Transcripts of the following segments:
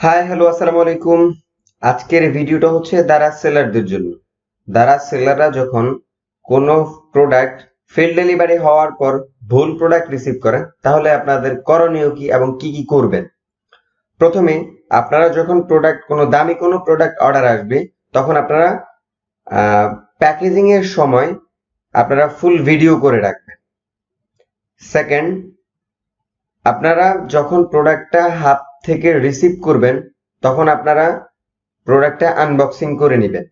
Hi hello আসসালামু আলাইকুম। আজকের ভিডিওটা হচ্ছে দারাজ সেলারদের জন্য। দারাজ সেলাররা যখন কোনো প্রোডাক্ট ফেল ডেলিভারি হওয়ার পর ভুল প্রোডাক্ট রিসিভ করেন তাহলে আপনাদের করণীয় কি এবং কি কি করবেন। প্রথমে আপনারা যখন কোনো দামি কোনো প্রোডাক্ট অর্ডার আসবে তখন আপনারা প্যাকেজিং এর সময় আপনারা ফুল ভিডিও করে রাখবেন। সেকেন্ড, আপনারা যখন প্রোডাক্টটা হাত থেকে রিসিভ করবেন তখন আপনারা প্রোডাক্টটা আনবক্সিং করে নেবেন।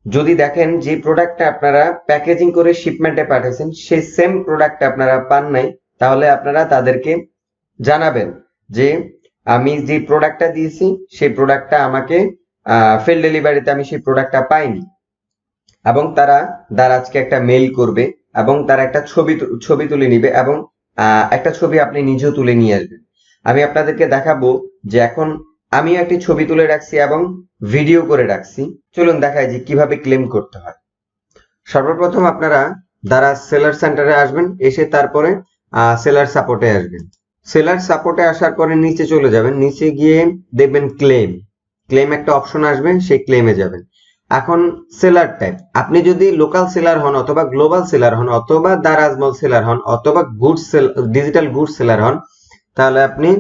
যদি দেখেন যে প্রোডাক্টটা আপনারা প্যাকেজিং করে শিপমেন্টে পাঠিয়েছেন সেই সেম প্রোডাক্ট আপনারা পান নাই, তাহলে আপনারা তাদেরকে জানাবেন যে আমি যে প্রোডাক্টটা দিয়েছি সেই প্রোডাক্টটা আমাকে ফেল ডেলিভারিতে আমি সেই প্রোডাক্টটা পাইনি, এবং তারা দারাজকে একটা মেইল করবে এবং তারা একটা ছবি তুলে নিবে এবং একটা ছবি আপনি নিজেও তুলে নিয়ে আসবেন। আমি আপনাদেরকে দেখাবো যে এখন আমিও একটি ছবি তুলে রাখছি এবং ভিডিও করে রাখছি। চলুন দেখাই যে কিভাবে ক্লেম করতে হয়। সর্বপ্রথম আপনারা দারাজ সেলার সেন্টারে আসবেন, এসে তারপরে সেলার সাপোর্টে আসবেন। সেলার সাপোর্টে আসার পরে নিচে চলে যাবেন, নিচে গিয়ে দেখবেন ক্লেম একটা অপশন আসবে, সেই ক্লেমে যাবেন। এখন সেলার টাইপ, আপনি যদি লোকাল সেলার হন অথবা গ্লোবাল সেলার হন অথবা দারাজ মল সেলার হন অথবা ডিজিটাল গুডস সেলার হন, তাহলে আপনি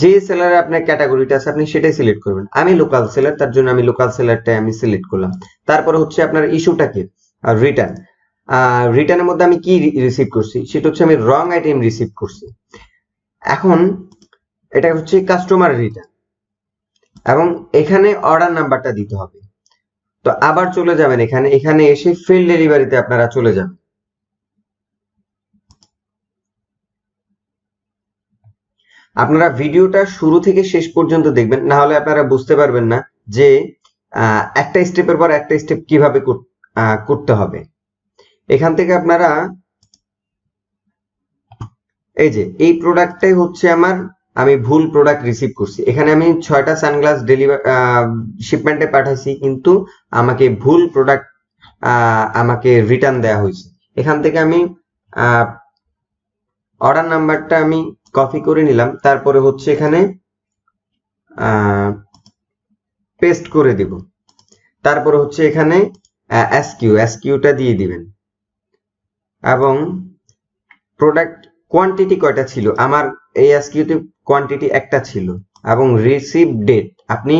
যে সেলারে আপনার ক্যাটাগরিটা আছে আপনি সেটাই সিলেক্ট করবেন। আমি লোকাল সেলার, তার জন্য আমি লোকাল সেলারটাই আমি সিলেক্ট করলাম। তারপরে হচ্ছে আপনার ইস্যুটা কি, রিটার্ন। রিটার্নের মধ্যে আমি কি রিসিভ করছি, সেটা হচ্ছে আমি রং আইটেম রিসিভ করছি। এখন এটা হচ্ছে কাস্টমার রিটার্ন এবং এখানে অর্ডার নাম্বারটা দিতে হবে। তো আবার চলে যাবেন এখানে এসে ফেল ডেলিভারিতে আপনারা চলে যাবেন। আপনারা ভিডিওটা শুরু থেকে শেষ পর্যন্ত দেখবেন, না হলে আপনারা বুঝতে পারবেন না যে একটা স্টেপের পর একটা স্টেপ কিভাবে করতে হবে। এখান থেকে আপনারা এই যে এই প্রোডাক্টটাই হচ্ছে আমি ভুল প্রোডাক্ট রিসিভ করছি। এখানে আমি 6টা সানগ্লাস শিপমেন্টে পাঠাইছি, কিন্তু আমাকে ভুল প্রোডাক্ট আমাকে রিটার্ন দেওয়া হয়েছে। এখান থেকে আমি অর্ডার নাম্বারটা আমি কপি করে নিলাম, তারপরে হচ্ছে এখানে পেস্ট করে দিব। তারপরে হচ্ছে এখানে এসকিউটা দিয়ে দিবেন এবং প্রোডাক্ট কোয়ান্টিটি কয়টা ছিল, আমার এই এসকিউতে কোয়ান্টিটি একটা ছিল, এবং রিসিভ ডেট আপনি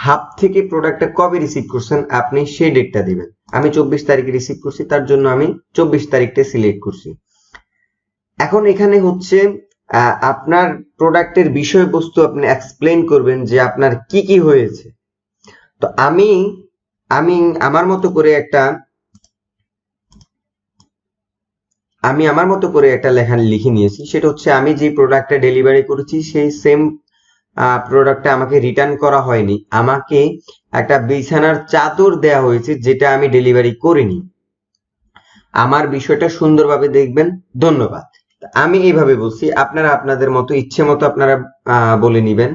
হাফ থেকে প্রোডাক্টটা কবে রিসিভ করছেন আপনি সেই ডেটটা দিবেন। আমি 24 তারিখে রিসিভ করছি, তার জন্য আমি 24 তারিখটা সিলেক্ট করছি। এখন এখানে হচ্ছে আপনার প্রোডাক্টের বিষয়বস্তু আপনি এক্সপ্লেইন করবেন যে আপনার কি কি হয়েছে। তো আমি আমার মতো করে একটা লেখা লিখে নিয়েছি। সেটা হচ্ছে আমি যে প্রোডাক্টটা ডেলিভারি করেছি সেই সেম প্রোডাক্টটা আমাকে রিটার্ন করা হয়নি, আমাকে একটা বিছানার চাদর দেওয়া হয়েছে যেটা আমি ডেলিভারি করিনি। আমার বিষয়টা সুন্দরভাবে দেখবেন। ধন্যবাদ। আমি এইভাবে বলছি, আপনারা আপনাদের মতো ইচ্ছে মতো আপনারা বলে নিবেন।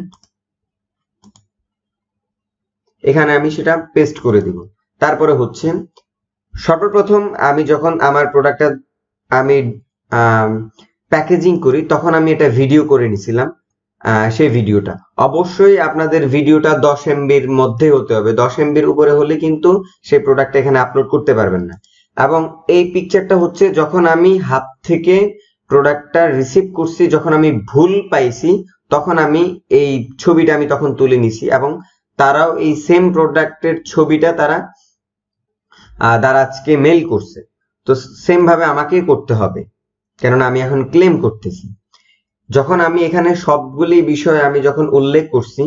এখানে আমি সেটা পেস্ট করে দিব। তারপরে হচ্ছে সর্বপ্রথম আমি যখন আমার প্রোডাক্টটা আমি প্যাকেজিং করি তখন আমি এটা ভিডিও করে নিছিলাম। সেই ভিডিওটা অবশ্যই আপনাদের ভিডিওটা 10 MBর মধ্যে হতে হবে। 10 MBর উপরে হলে কিন্তু সেই প্রোডাক্টটা এখানে আপলোড করতে পারবেন না। এবং এই পিকচারটা হচ্ছে যখন আমি হাত থেকে প্রোডাক্টটা রিসিভ করছি, যখন আমি ভুল পাইছি তখন আমি এই ছবিটা আমি তখন তুলে নিছি, এবং তারাও এই সেম প্রোডাক্টের ছবিটা তারা দারাজকে মেইল করছে। তো সেম ভাবে আমাকেই করতে হবে, কেননা আমি এখন ক্লেম করতেছি। যখন আমি এখানে সবগুলি বিষয় আমি যখন উল্লেখ করছি,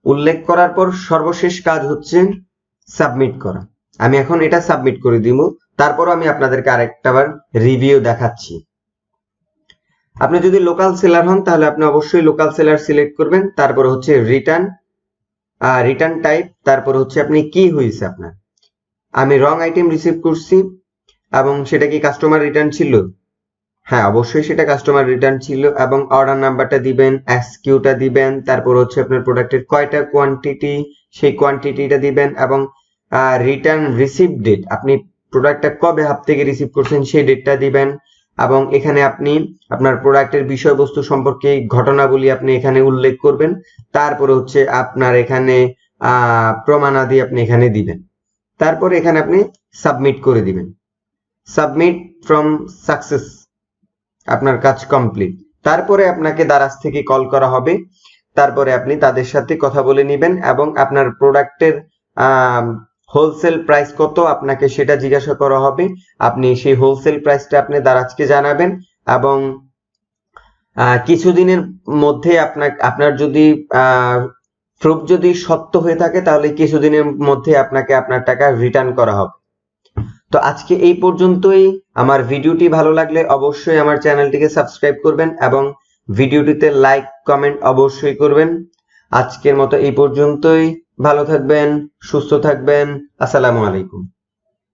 উল্লেখ করার পর সর্বশেষ কাজ হচ্ছে সাবমিট করা। আমি এখন এটা সাবমিট করে দিব। তারপর আমি আপনাদেরকে আরেকটাবার রিভিউ দেখাচ্ছি। আপনি যদি লোকাল সেলার হন তাহলে আপনি অবশ্যই লোকাল সেলার সিলেক্ট করবেন। তারপর হচ্ছে রিটার্ন টাইপ, তারপর হচ্ছে আপনি কি হয়েছে আপনার। আমি রং আইটেম রিসিভ করছি এবং সেটা কি কাস্টমার রিটার্ন ছিল? হ্যাঁ, অবশ্যই সেটা কাস্টমার রিটার্ন ছিল। এবং অর্ডার নাম্বারটা দিবেন, এসকিউটা দিবেন, তারপর হচ্ছে আপনার প্রোডাক্টের কয়টা কোয়ান্টিটি সেই কোয়ান্টিটিটা দিবেন, এবং রিটার্ন রিসিভ ডেট আপনি প্রোডাক্টটা কবে হাত থেকে রিসিভ করছেন সেই ডেটটা দিবেন, এবং এখানে আপনি আপনার প্রোডাক্টের বিষয়বস্তু সম্পর্কে ঘটনাবলী আপনি এখানে উল্লেখ করবেন। তারপরে হচ্ছে আপনার এখানে প্রমাণাদি আপনি এখানে দিবেন। তারপরে এখানে আপনি সাবমিট করে দিবেন। সাবমিট ফ্রম সাকসেস, আপনার কাজ কমপ্লিট। তারপরে আপনাকে দারাজ থেকে কল করা হবে। তারপরে আপনি তাদের সাথে কথা বলে নেবেন এবং আপনার প্রোডাক্টের হোলসেল প্রাইস কত আপনাকে সেটা জিজ্ঞাসা করা হবে। আপনি সেই হোলসেল প্রাইসটা আপনি দারাজকে জানাবেন এবং কিছুদিনের মধ্যে আপনার যদি প্রুফ যদি সত্য হয়ে থাকে তাহলে কিছুদিনের মধ্যে আপনাকে আপনার টাকা রিটার্ন করা হবে। তো আজকে এই পর্যন্তই। আমার ভিডিওটি ভালো লাগলে অবশ্যই আমার চ্যানেলটিকে সাবস্ক্রাইব করবেন এবং ভিডিওটিতে লাইক কমেন্ট অবশ্যই করবেন। আজকের মতো এই পর্যন্তই। ভালো থাকবেন, সুস্থ থাকবেন। আসসালামু আলাইকুম।